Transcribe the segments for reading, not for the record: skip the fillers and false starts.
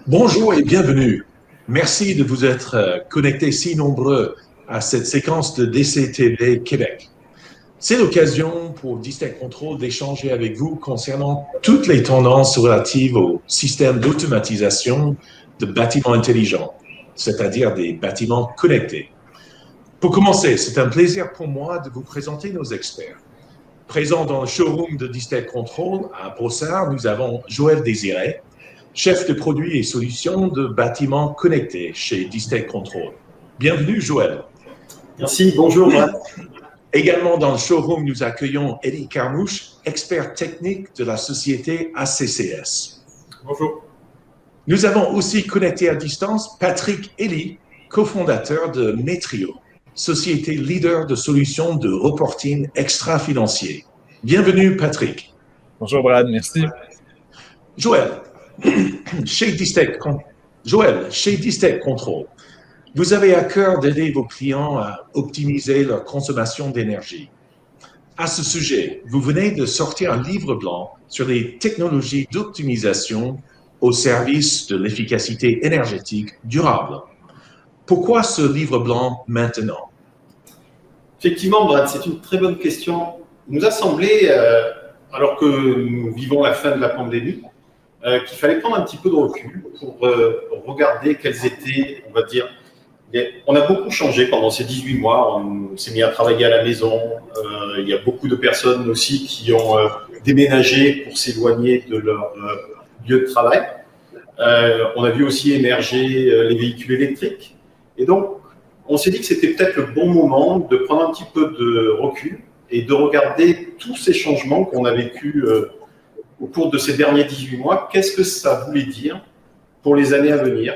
Bonjour et bienvenue. Merci de vous être connectés si nombreux à cette séquence de DCTV Québec. C'est l'occasion pour Distech Control d'échanger avec vous concernant toutes les tendances relatives au système d'automatisation de bâtiments intelligents, c'est-à-dire des bâtiments connectés. Pour commencer, c'est un plaisir pour moi de vous présenter nos experts. Présent dans le showroom de Distech Control à Brossard, nous avons Joël Désiré, chef de produits et solutions de bâtiments connectés chez Distech Control. Bienvenue, Joël. Merci, bonjour. Également dans le showroom, nous accueillons Elie Carmouche, expert technique de la société ACCS. Bonjour. Nous avons aussi connecté à distance Patrick Elie, cofondateur de Metrio, société leader de solutions de reporting extra-financier. Bienvenue, Patrick. Bonjour, Brad, merci. Joël, chez Distech Control, vous avez à cœur d'aider vos clients à optimiser leur consommation d'énergie. À ce sujet, vous venez de sortir un livre blanc sur les technologies d'optimisation au service de l'efficacité énergétique durable. Pourquoi ce livre blanc maintenant? Effectivement, Brad, c'est une très bonne question. Il nous a semblé, alors que nous vivons la fin de la pandémie, qu'il fallait prendre un petit peu de recul pour regarder quels étaient, on va dire, on a beaucoup changé pendant ces 18 mois, on s'est mis à travailler à la maison, il y a beaucoup de personnes aussi qui ont déménagé pour s'éloigner de leur lieu de travail. On a vu aussi émerger les véhicules électriques. Et donc, on s'est dit que c'était peut-être le bon moment de prendre un petit peu de recul et de regarder tous ces changements qu'on a vécus au cours de ces derniers 18 mois. Qu'est-ce que ça voulait dire pour les années à venir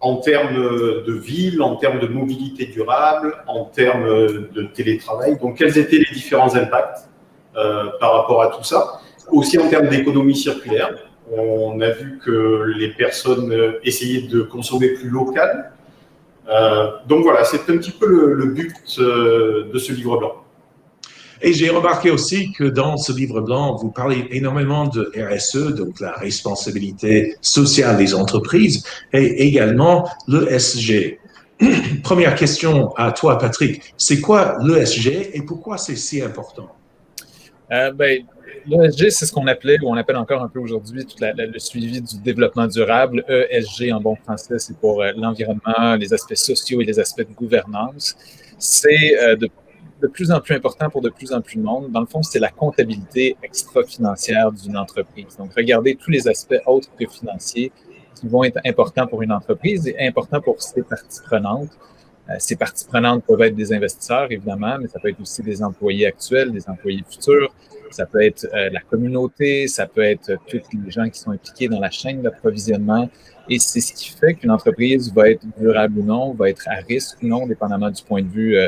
en termes de ville, en termes de mobilité durable, en termes de télétravail. Donc, quels étaient les différents impacts par rapport à tout ça? Aussi en termes d'économie circulaire. On a vu que les personnes essayaient de consommer plus local. Donc voilà, c'est un petit peu le but de ce livre blanc. Et j'ai remarqué aussi que dans ce livre blanc, vous parlez énormément de RSE, donc la responsabilité sociale des entreprises, et également l'ESG. Première question à toi, Patrick. C'est quoi l'ESG et pourquoi c'est si important? L'ESG, c'est ce qu'on appelait, ou on appelle encore un peu aujourd'hui, le suivi du développement durable. ESG, en bon français, c'est pour l'environnement, les aspects sociaux et les aspects de gouvernance. C'est de plus en plus important pour de plus en plus de monde. Dans le fond, c'est la comptabilité extra-financière d'une entreprise. Donc, regardez tous les aspects autres que financiers qui vont être importants pour une entreprise et importants pour ses parties prenantes. Ces parties prenantes peuvent être des investisseurs, évidemment, mais ça peut être aussi des employés actuels, des employés futurs. Ça peut être la communauté, ça peut être tous les gens qui sont impliqués dans la chaîne d'approvisionnement. Et c'est ce qui fait qu'une entreprise va être durable ou non, va être à risque ou non, dépendamment du point de vue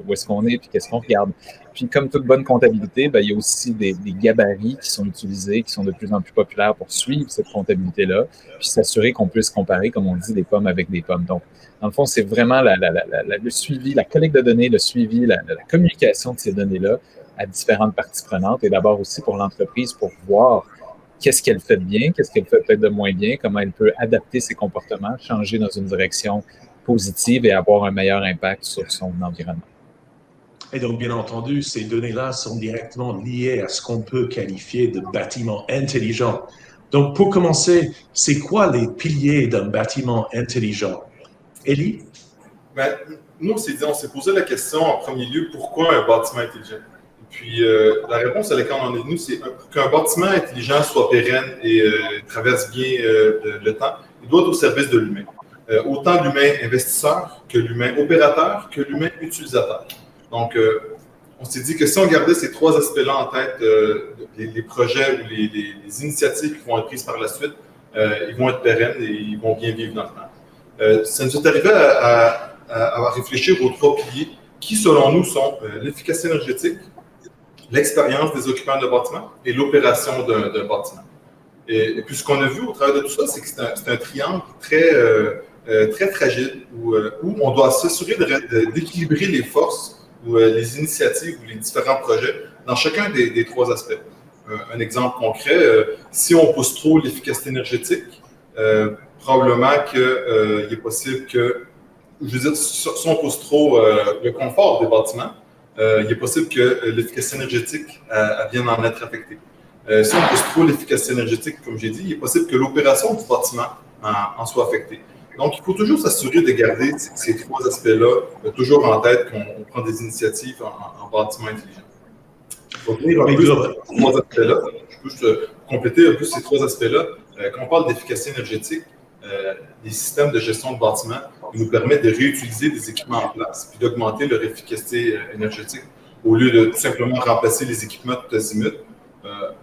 où est-ce qu'on est puis qu'est-ce qu'on regarde. Puis comme toute bonne comptabilité, il y a aussi des gabarits qui sont utilisés, qui sont de plus en plus populaires pour suivre cette comptabilité-là, puis s'assurer qu'on puisse comparer, comme on dit, des pommes avec des pommes. Donc, dans le fond, c'est vraiment le suivi, la collecte de données, le suivi, la communication de ces données-là à différentes parties prenantes et d'abord aussi pour l'entreprise pour voir qu'est-ce qu'elle fait de bien, qu'est-ce qu'elle fait peut-être de moins bien, comment elle peut adapter ses comportements, changer dans une direction positive et avoir un meilleur impact sur son environnement. Et donc, bien entendu, ces données-là sont directement liées à ce qu'on peut qualifier de bâtiment intelligent. Donc, pour commencer, c'est quoi les piliers d'un bâtiment intelligent? Elie? Nous, on s'est posé la question en premier lieu, pourquoi un bâtiment intelligent? Puis, la réponse à laquelle on en est venu, c'est qu'un bâtiment intelligent soit pérenne et traverse bien le temps, il doit être au service de l'humain. Autant l'humain investisseur que l'humain opérateur que l'humain utilisateur. Donc, on s'est dit que si on gardait ces trois aspects-là en tête, les projets ou les initiatives qui vont être prises par la suite, ils vont être pérennes et ils vont bien vivre dans le temps. Ça nous est arrivé à réfléchir aux trois piliers qui, selon nous, sont l'efficacité énergétique, l'expérience des occupants de bâtiment et l'opération d'un bâtiment. Et puis, ce qu'on a vu au travers de tout ça, c'est que c'est un triangle très fragile où on doit s'assurer d'équilibrer les forces ou les initiatives ou les différents projets dans chacun des trois aspects. un exemple concret. Si on pousse trop l'efficacité énergétique, probablement qu'il est possible que, je veux dire, si on pousse trop le confort des bâtiments, il est possible que l'efficacité énergétique elle vienne en être affectée. Si on pousse trop l'efficacité énergétique, comme j'ai dit, il est possible que l'opération du bâtiment en soit affectée. Donc, il faut toujours s'assurer de garder ces trois aspects-là toujours en tête quand on prend des initiatives en bâtiment intelligent. Donc, ces trois aspects-là, je peux juste compléter un peu ces trois aspects-là. Quand on parle d'efficacité énergétique, les systèmes de gestion de bâtiments nous permettent de réutiliser des équipements en place puis d'augmenter leur efficacité énergétique au lieu de tout simplement remplacer les équipements tout azimut.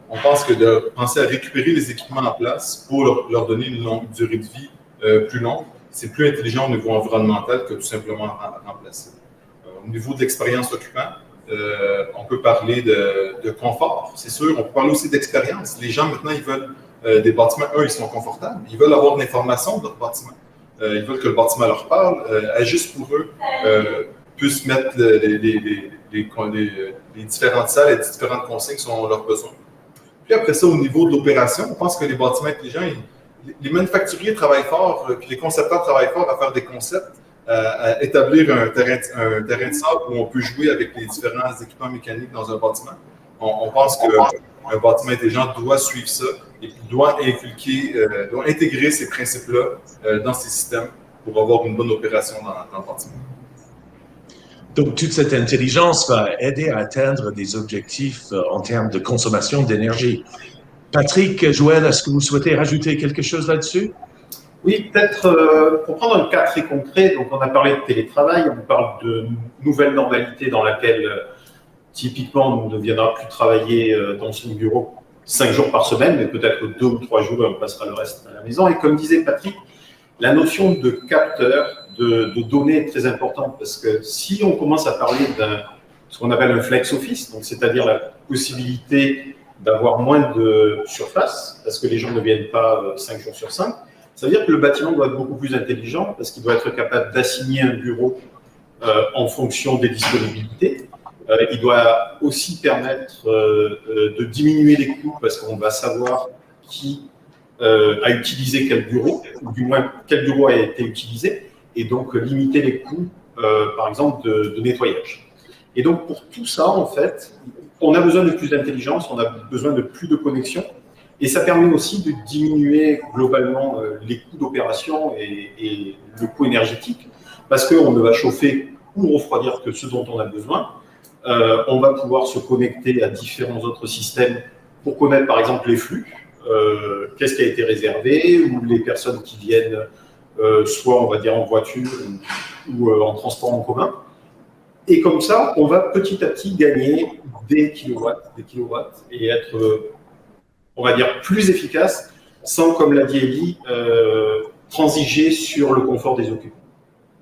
On pense que de penser à récupérer les équipements en place pour leur donner une durée de vie plus longue, c'est plus intelligent au niveau environnemental que tout simplement remplacer. Au niveau de l'expérience occupant, on peut parler de confort, c'est sûr. On peut parler aussi d'expérience. Les gens, maintenant, ils veulent des bâtiments, ils sont confortables. Ils veulent avoir de l'information de leur bâtiment. Ils veulent que le bâtiment leur parle, agisse pour eux, puissent mettre les différentes salles et les différentes consignes selon leurs besoins. Puis après ça, au niveau de l'opération, on pense que les bâtiments intelligents, les manufacturiers travaillent fort, puis les concepteurs travaillent fort à faire des concepts, à établir un terrain de sable où on peut jouer avec les différents équipements mécaniques dans un bâtiment. On pense qu'un bâtiment intelligent doit suivre ça et doit intégrer ces principes-là dans ses systèmes pour avoir une bonne opération dans le bâtiment. Donc, toute cette intelligence va aider à atteindre des objectifs en termes de consommation d'énergie. Patrick, Joël, est-ce que vous souhaitez rajouter quelque chose là-dessus? Oui, peut-être pour prendre un cas très concret, donc on a parlé de télétravail, on parle de nouvelle normalité dans laquelle typiquement on ne viendra plus travailler dans son bureau 5 jours par semaine, mais peut-être que 2 ou 3 jours, on passera le reste à la maison. Et comme disait Patrick, la notion de capteur, de données est très importante parce que si on commence à parler ce qu'on appelle un flex office, donc c'est-à-dire la possibilité d'avoir moins de surface, parce que les gens ne viennent pas 5 jours sur 5, ça veut dire que le bâtiment doit être beaucoup plus intelligent parce qu'il doit être capable d'assigner un bureau en fonction des disponibilités. Il doit aussi permettre de diminuer les coûts parce qu'on va savoir qui a utilisé quel bureau, ou du moins quel bureau a été utilisé, et donc limiter les coûts, par exemple, de nettoyage. Et donc pour tout ça, en fait, on a besoin de plus d'intelligence, on a besoin de plus de connexion, et ça permet aussi de diminuer globalement les coûts d'opération et le coût énergétique, parce qu'on ne va chauffer ou refroidir que ce dont on a besoin. On va pouvoir se connecter à différents autres systèmes pour connaître par exemple les flux, qu'est-ce qui a été réservé, ou les personnes qui viennent soit on va dire en voiture ou en transport en commun. Et comme ça, on va petit à petit gagner des kilowatts et être, on va dire, plus efficace sans, comme l'a dit Élie, transiger sur le confort des occupants.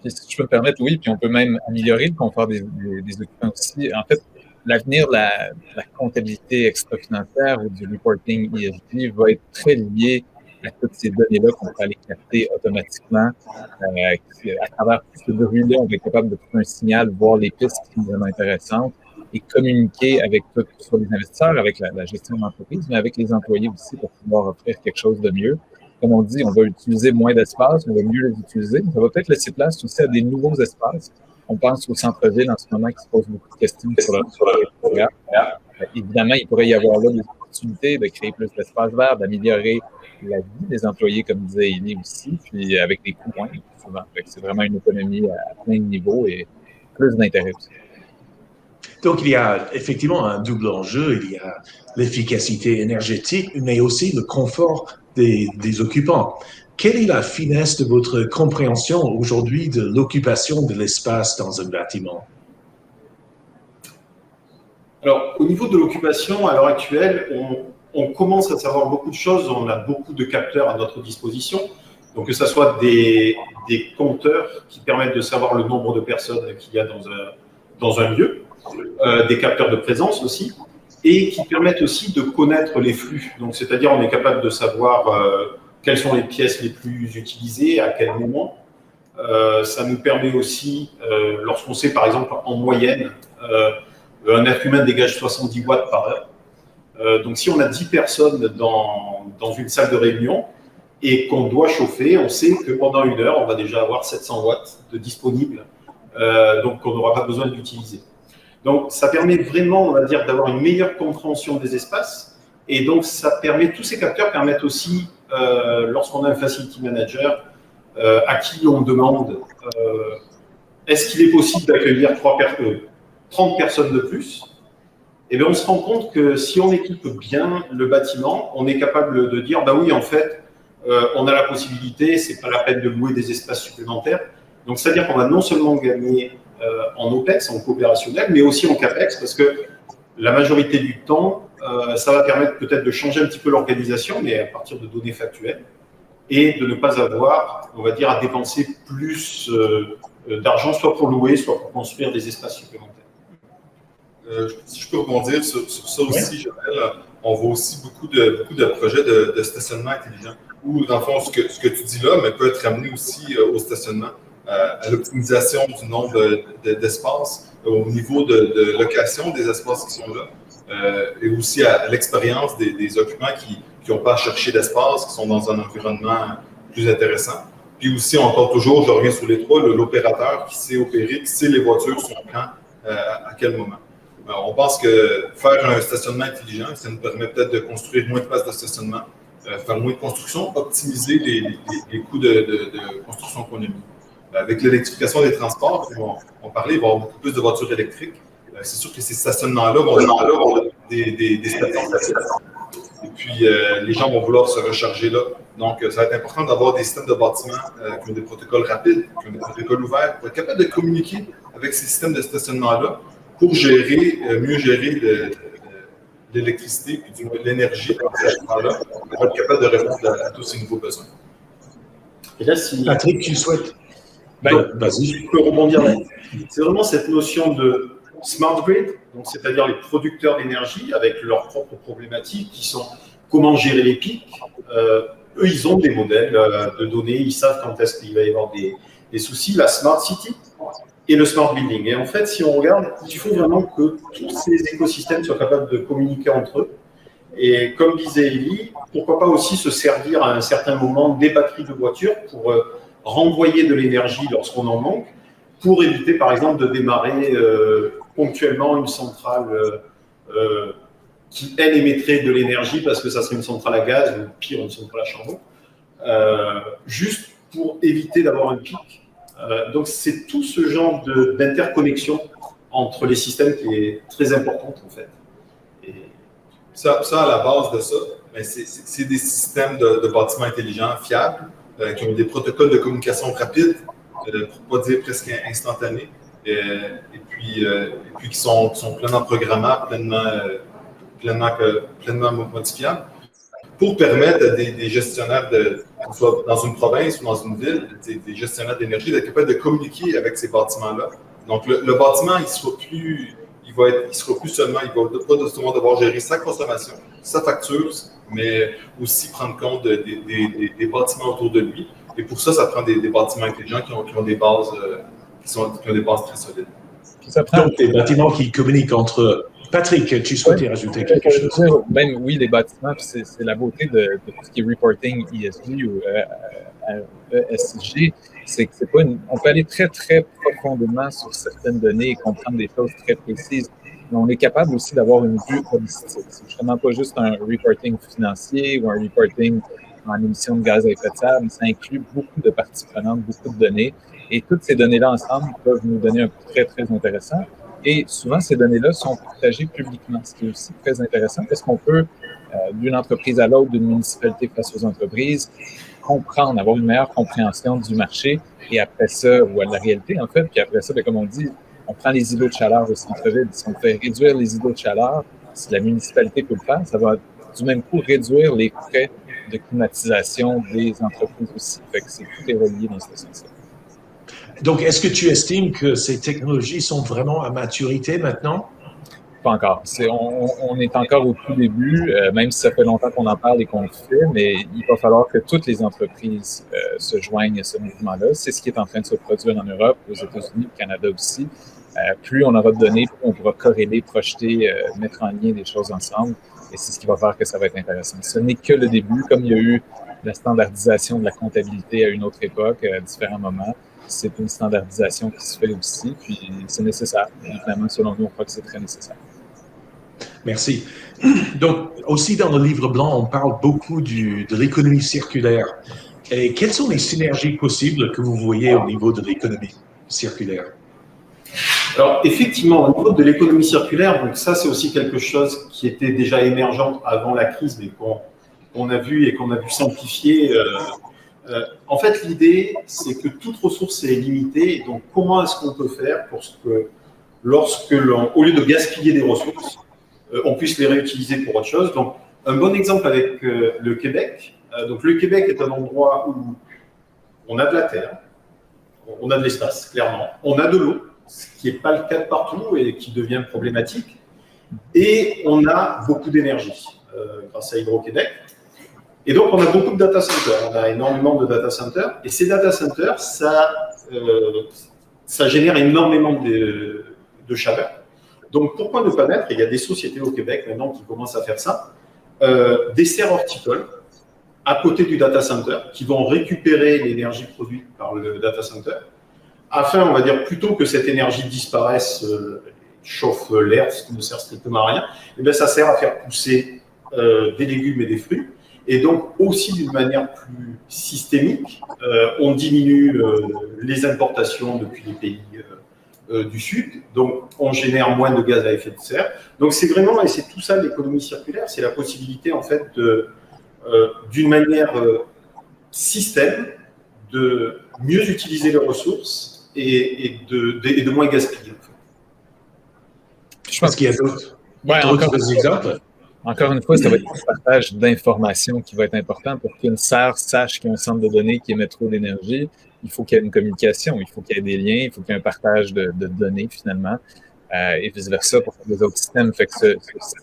Puis, si je peux me permettre, oui, puis on peut même améliorer le confort des occupants aussi. En fait, l'avenir de la comptabilité extra-financière ou du reporting ESG va être très lié à toutes ces données-là qu'on peut aller capter automatiquement. À travers tout ce bruit-là, on va être capable de trouver un signal, voir les pistes qui sont vraiment intéressantes et communiquer avec soit les investisseurs, avec la gestion de l'entreprise, mais avec les employés aussi pour pouvoir offrir quelque chose de mieux. Comme on dit, on va utiliser moins d'espace, on va mieux les utiliser. Ça va peut-être laisser place aussi à des nouveaux espaces. On pense au centre-ville en ce moment qui se pose beaucoup de questions sur le programme. Évidemment, il pourrait y avoir là des opportunités de créer plus d'espace vert, d'améliorer la vie des employés, comme disait Élie aussi, puis avec des coûts moindres souvent. C'est vraiment une économie à plein de niveaux et plus d'intérêt aussi. Donc, il y a effectivement un double enjeu. Il y a l'efficacité énergétique, mais aussi le confort des occupants. Quelle est la finesse de votre compréhension aujourd'hui de l'occupation de l'espace dans un bâtiment? Alors, au niveau de l'occupation, à l'heure actuelle, on commence à savoir beaucoup de choses. On a beaucoup de capteurs à notre disposition. Donc, que ce soit des compteurs qui permettent de savoir le nombre de personnes qu'il y a dans un lieu, des capteurs de présence aussi, et qui permettent aussi de connaître les flux. Donc, c'est-à-dire, on est capable de savoir quelles sont les pièces les plus utilisées, à quel moment. Ça nous permet aussi, lorsqu'on sait par exemple en moyenne, un être humain dégage 70 watts par heure, Donc, si on a 10 personnes dans une salle de réunion et qu'on doit chauffer, on sait que pendant 1 heure, on va déjà avoir 700 watts de disponibles, donc on n'aura pas besoin d'utiliser. Donc, ça permet vraiment, on va dire, d'avoir une meilleure compréhension des espaces. Et donc, tous ces capteurs permettent aussi, lorsqu'on a un facility manager, à qui on demande est-ce qu'il est possible d'accueillir 30 personnes de plus? Eh bien, on se rend compte que si on équipe bien le bâtiment, on est capable de dire, bah oui, en fait, on a la possibilité, c'est pas la peine de louer des espaces supplémentaires. Donc, c'est-à-dire qu'on va non seulement gagner en OPEX, en coopérationnel, mais aussi en CAPEX, parce que la majorité du temps, ça va permettre peut-être de changer un petit peu l'organisation, mais à partir de données factuelles, et de ne pas avoir, on va dire, à dépenser plus d'argent, soit pour louer, soit pour construire des espaces supplémentaires. Si je peux rebondir sur ça aussi, Joël, on voit aussi beaucoup de projets de stationnement intelligent, où, dans le fond, ce que tu dis là, mais peut être amené aussi au stationnement, à l'optimisation du nombre d'espaces, au niveau de location des espaces qui sont là, et aussi à l'expérience des occupants qui n'ont pas à chercher d'espace, qui sont dans un environnement plus intéressant. Puis aussi, encore toujours, je reviens sur les trois, l'opérateur qui sait opérer, qui sait les voitures sont quand, à quel moment. Alors, on pense que faire un stationnement intelligent, ça nous permet peut-être de construire moins de places de stationnement, faire moins de construction, optimiser les coûts de construction qu'on a mis. Avec l'électrification des transports, on parlait, il va y avoir beaucoup plus de voitures électriques. C'est sûr que ces stationnements-là vont avoir des stations. Et puis, les gens vont vouloir se recharger là. Donc, ça va être important d'avoir des systèmes de bâtiments qui ont des protocoles rapides, qui ont des protocoles ouverts, pour être capable de communiquer avec ces systèmes de stationnement-là pour mieux gérer l'électricité et de l'énergie dans ces stationnements-là, pour être capable de répondre à tous ces nouveaux besoins. Et là, si Patrick, tu souhaites? Vas-y. Je peux rebondir là. C'est vraiment cette notion de smart grid, donc c'est-à-dire les producteurs d'énergie avec leurs propres problématiques qui sont comment gérer les pics. Eux, ils ont des modèles de données, ils savent quand est-ce qu'il va y avoir des soucis. La smart city et le smart building. Et en fait, si on regarde, il faut vraiment que tous ces écosystèmes soient capables de communiquer entre eux. Et comme disait Élie, pourquoi pas aussi se servir à un certain moment des batteries de voiture pour renvoyer de l'énergie lorsqu'on en manque, pour éviter, par exemple, de démarrer ponctuellement une centrale qui, elle, émettrait de l'énergie parce que ça serait une centrale à gaz ou pire, une centrale à charbon, juste pour éviter d'avoir un pic. Donc, c'est tout ce genre d'interconnexion entre les systèmes qui est très importante, en fait. Et ça, à la base de ça, c'est des systèmes de bâtiments intelligents, fiables, qui ont des protocoles de communication rapides, pour ne pas dire presque instantanés, et puis qui sont pleinement programmables, pleinement modifiables, pour permettre à des gestionnaires, soit dans une province ou dans une ville, des gestionnaires d'énergie, d'être capables de communiquer avec ces bâtiments-là. Donc, le bâtiment, il ne sera plus seulement, il ne va pas seulement devoir gérer sa consommation, sa facture, mais aussi prendre compte des bâtiments autour de lui. Et pour ça, ça prend des bâtiments intelligents qui ont des bases qui ont des bases très solides. Donc, des bâtiments qui communiquent entre eux. Patrick, tu souhaitais rajouter quelque chose? Ben oui, les bâtiments, c'est la beauté de tout ce qui est reporting ESG ou ESG, c'est que c'est pas on peut aller très, très profondément sur certaines données et comprendre des choses très précises, mais on est capable aussi d'avoir une vue holistique. C'est justement pas juste un reporting financier ou un reporting en émissions de gaz à effet de serre, mais ça inclut beaucoup de parties prenantes, beaucoup de données, et toutes ces données-là ensemble peuvent nous donner un très, très intéressant. Et souvent, ces données-là sont partagées publiquement, ce qui est aussi très intéressant parce qu'on peut, d'une entreprise à l'autre, d'une municipalité face aux entreprises, comprendre, avoir une meilleure compréhension du marché et après ça, ou à la réalité en fait, puis après ça, bien, comme on dit, on prend les îlots de chaleur au centre-ville. Si on fait réduire les îlots de chaleur, si la municipalité peut le faire, ça va du même coup réduire les frais de climatisation des entreprises aussi. Fait que tout est relié dans ce sens-là. Donc, est-ce que tu estimes que ces technologies sont vraiment à maturité maintenant? Pas encore. On est encore au tout début, même si ça fait longtemps qu'on en parle et qu'on le fait, mais il va falloir que toutes les entreprises se joignent à ce mouvement-là. C'est ce qui est en train de se produire en Europe, aux États-Unis, au Canada aussi. Plus on aura de données, plus on pourra corréler, projeter, mettre en lien des choses ensemble. Et c'est ce qui va faire que ça va être intéressant. Ce n'est que le début, comme il y a eu la standardisation de la comptabilité à une autre époque, à différents moments. C'est une standardisation qui se fait aussi, puis c'est nécessaire. Évidemment, selon nous, on croit que c'est très nécessaire. Merci. Donc, aussi dans le livre blanc, on parle beaucoup de l'économie circulaire. Et quelles sont les synergies possibles que vous voyez au niveau de l'économie circulaire? Alors, effectivement, au niveau de l'économie circulaire, donc ça, c'est aussi quelque chose qui était déjà émergent avant la crise, mais qu'on a vu et qu'on a vu s'amplifier. En fait, l'idée, c'est que toute ressource est limitée. Donc, comment est-ce qu'on peut faire pour que, au lieu de gaspiller des ressources, on puisse les réutiliser pour autre chose? Donc, un bon exemple avec le Québec. Donc, le Québec est un endroit où on a de la terre, on a de l'espace, clairement, on a de l'eau, ce qui n'est pas le cas de partout et qui devient problématique, et on a beaucoup d'énergie grâce à Hydro-Québec. Et donc, on a beaucoup de data centers, on a énormément de data centers, et ces data centers, ça génère énormément de chaleur. Donc, pourquoi ne pas mettre, et il y a des sociétés au Québec maintenant qui commencent à faire ça, des serres horticoles à côté du data center qui vont récupérer l'énergie produite par le data center afin, on va dire, plutôt que cette énergie disparaisse, chauffe l'air, ce qui ne sert strictement à rien, et bien ça sert à faire pousser des légumes et des fruits. Et donc, aussi d'une manière plus systémique, on diminue les importations depuis les pays du Sud, donc on génère moins de gaz à effet de serre. Donc, c'est vraiment, et c'est tout ça l'économie circulaire, c'est la possibilité, en fait, d'une manière système, de mieux utiliser les ressources et de moins gaspiller. En fait. Je pense qu'il y a d'autres exemples. Encore une fois, ça va être un partage d'informations qui va être important pour qu'une serre sache qu'il y a un centre de données qui émet trop d'énergie. Il faut qu'il y ait une communication, il faut qu'il y ait des liens, il faut qu'il y ait un partage de données finalement, et vice-versa pour les autres systèmes. Fait que ce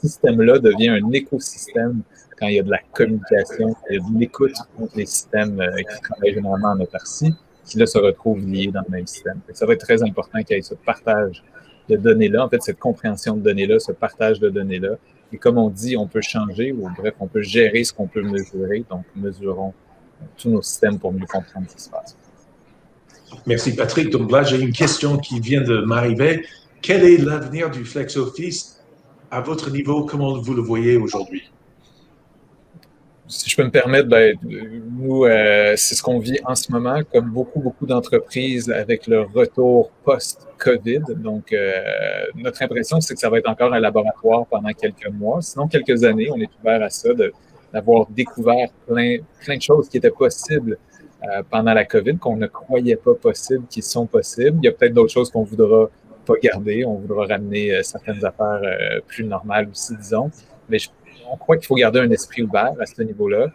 système-là devient un écosystème quand il y a de la communication, quand il y a de l'écoute entre les systèmes qui travaillent généralement en autarcie, qui là se retrouvent liés dans le même système. Fait que ça va être très important qu'il y ait ce partage de données-là, en fait, cette compréhension de données-là, ce partage de données-là. Et comme on dit, on peut changer, ou bref, on peut gérer ce qu'on peut mesurer. Donc, mesurons tous nos systèmes pour mieux comprendre ce qui se passe. Merci, Patrick. Donc là, j'ai une question qui vient de m'arriver. Quel est l'avenir du FlexOffice à votre niveau? Comment vous le voyez aujourd'hui? Si je peux me permettre, nous, c'est ce qu'on vit en ce moment, comme beaucoup d'entreprises avec le retour post-COVID. Donc, notre impression, c'est que ça va être encore un laboratoire pendant quelques mois, sinon quelques années. On est ouvert à ça, d'avoir découvert plein de choses qui étaient possibles pendant la COVID, qu'on ne croyait pas possibles, qui sont possibles. Il y a peut-être d'autres choses qu'on voudra pas garder. On voudra ramener certaines affaires plus normales aussi, disons. Mais on croit qu'il faut garder un esprit ouvert à ce niveau-là,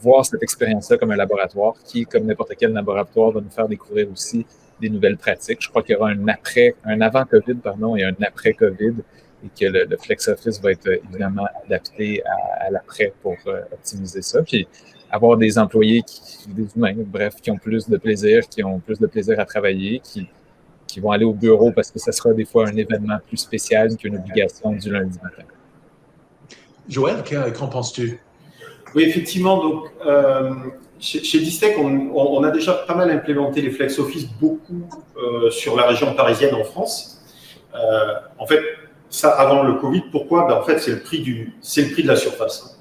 voir cette expérience-là comme un laboratoire qui, comme n'importe quel laboratoire, va nous faire découvrir aussi des nouvelles pratiques. Je crois qu'il y aura un avant-COVID, et un après-COVID, et que le FlexOffice va être évidemment adapté à l'après pour optimiser ça. Puis avoir des employés, des humains, bref, qui ont plus de plaisir, à travailler, qui vont aller au bureau parce que ça sera des fois un événement plus spécial qu'une obligation du lundi matin. Joël, qu'en penses-tu? Oui, effectivement. Donc, chez Distech, on a déjà pas mal implémenté les FlexOffice, beaucoup sur la région parisienne en France. En fait, ça avant le Covid. Pourquoi? En fait, c'est le prix de la surface.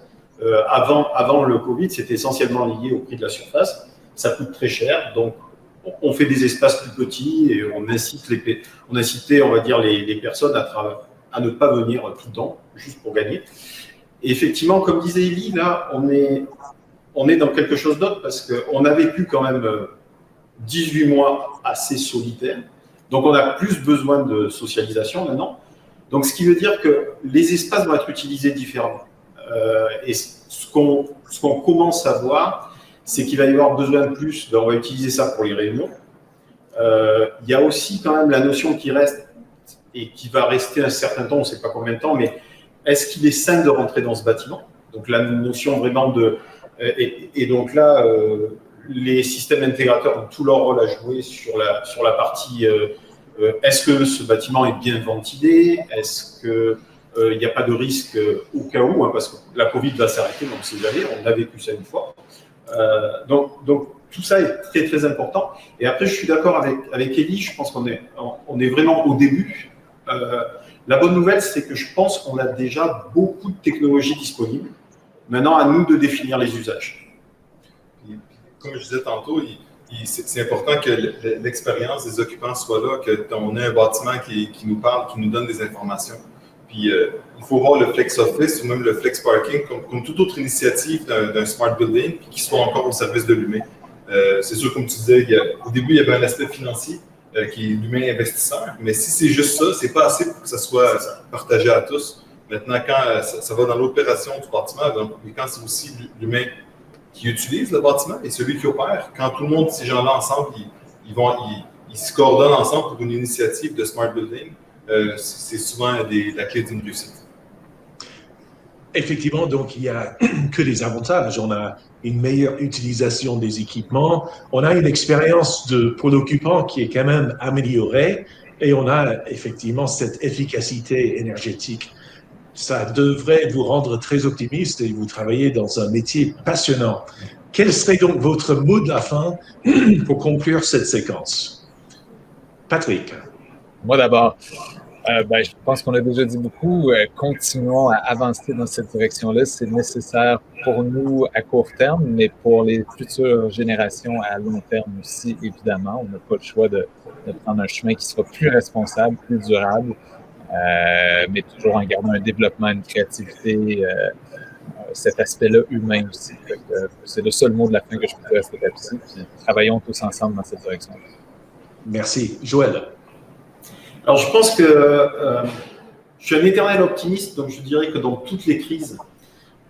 Avant le Covid, c'était essentiellement lié au prix de la surface. Ça coûte très cher, donc on fait des espaces plus petits et on incitait, on va dire, les personnes à ne pas venir tout le temps, juste pour gagner. Et effectivement, comme disait Élie, là, on est dans quelque chose d'autre parce qu'on a vécu quand même 18 mois assez solitaires. Donc, on a plus besoin de socialisation maintenant. Donc, ce qui veut dire que les espaces vont être utilisés différemment. Et ce qu'on commence à voir, c'est qu'il va y avoir besoin de plus. On va utiliser ça pour les réunions. Il y a aussi quand même la notion qui reste et qui va rester un certain temps, on ne sait pas combien de temps, mais est-ce qu'il est sain de rentrer dans ce bâtiment? Donc la notion vraiment de... Et donc là, les systèmes intégrateurs ont tout leur rôle à jouer sur la partie est-ce que ce bâtiment est bien ventilé? Est-ce que il n'y a pas de risque au cas où, hein, parce que la Covid va s'arrêter, donc c'est jamais, on a vécu ça une fois. Donc, tout ça est très, très important. Et après, je suis d'accord avec Elie, je pense qu'on est vraiment au début. La bonne nouvelle, c'est que je pense qu'on a déjà beaucoup de technologies disponibles. Maintenant, à nous de définir les usages. Comme je disais tantôt, c'est important que l'expérience des occupants soit là, qu'on ait un bâtiment qui nous parle, qui nous donne des informations. Puis, il faut voir le Flex Office ou même le Flex Parking comme toute autre initiative d'un Smart Building, puis qui soit encore au service de l'humain. C'est sûr, comme tu disais, au début, il y avait un aspect financier qui est l'humain investisseur, mais si c'est juste ça, c'est pas assez pour que ça soit partagé à tous. Maintenant, quand ça va dans l'opération du bâtiment, quand c'est aussi l'humain qui utilise le bâtiment et celui qui opère, quand tout le monde, ces gens-là ensemble, ils se coordonnent ensemble pour une initiative de Smart Building, c'est souvent la clé d'une réussite. Effectivement, donc il n'y a que des avantages. On a une meilleure utilisation des équipements, on a une expérience pour l'occupant qui est quand même améliorée et on a effectivement cette efficacité énergétique. Ça devrait vous rendre très optimiste et vous travaillez dans un métier passionnant. Quel serait donc votre mot de la fin pour conclure cette séquence? Patrick. Moi d'abord. Je pense qu'on a déjà dit beaucoup. Continuons à avancer dans cette direction-là. C'est nécessaire pour nous à court terme, mais pour les futures générations à long terme aussi, évidemment. On n'a pas le choix de prendre un chemin qui sera plus responsable, plus durable, mais toujours en gardant un développement, une créativité, cet aspect-là humain aussi. C'est le seul mot de la fin que je peux dire à cette épisode. Puis travaillons tous ensemble dans cette direction. Merci. Joël. Alors, je pense que je suis un éternel optimiste, donc je dirais que dans toutes les crises,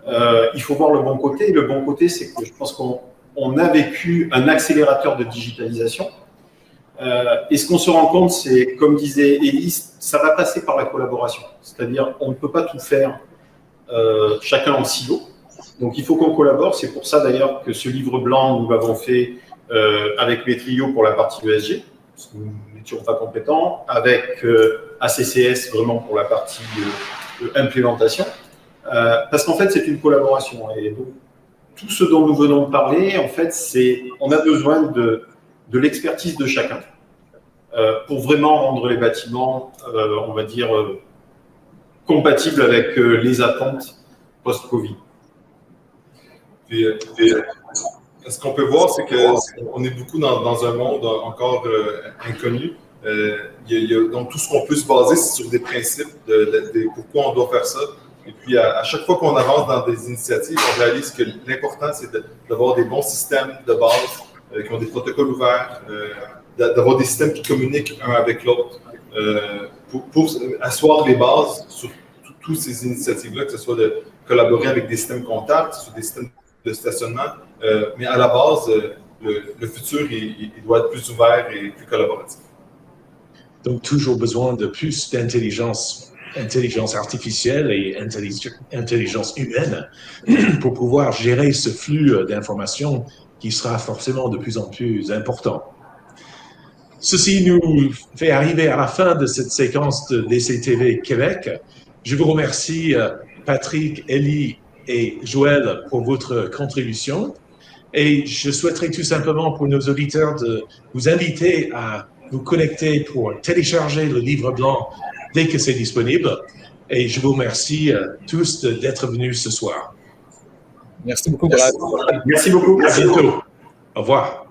il faut voir le bon côté. Et le bon côté, c'est que je pense qu'on a vécu un accélérateur de digitalisation. Et ce qu'on se rend compte, c'est, comme disait Elie, ça va passer par la collaboration. C'est-à-dire, on ne peut pas tout faire chacun en silo. Donc, il faut qu'on collabore. C'est pour ça, d'ailleurs, que ce livre blanc, nous l'avons fait avec Metrio pour la partie ESG. Parce que nous n'étions pas compétents, avec ACCS vraiment pour la partie implémentation, parce qu'en fait c'est une collaboration et donc tout ce dont nous venons de parler, en fait on a besoin de l'expertise de chacun pour vraiment rendre les bâtiments, on va dire, compatibles avec les attentes post-Covid. Ce qu'on peut voir, c'est qu'on est beaucoup dans un monde encore inconnu. Donc, tout ce qu'on peut se baser, c'est sur des principes de pourquoi on doit faire ça. Et puis, à chaque fois qu'on avance dans des initiatives, on réalise que l'important, c'est d'avoir des bons systèmes de base qui ont des protocoles ouverts, d'avoir des systèmes qui communiquent un avec l'autre pour asseoir les bases sur toutes ces initiatives-là, que ce soit de collaborer avec des systèmes comptables, que ce soit des systèmes de stationnement, mais à la base, le futur, il doit être plus ouvert et plus collaboratif. Donc, toujours besoin de plus d'intelligence artificielle et intelligence humaine pour pouvoir gérer ce flux d'informations qui sera forcément de plus en plus important. Ceci nous fait arriver à la fin de cette séquence de DCTV Québec. Je vous remercie, Patrick, Elie et Joël, pour votre contribution. Et je souhaiterais tout simplement pour nos auditeurs de vous inviter à vous connecter pour télécharger le livre blanc dès que c'est disponible. Et je vous remercie tous d'être venus ce soir. Merci beaucoup, Brad. Merci beaucoup. À bientôt. Au revoir.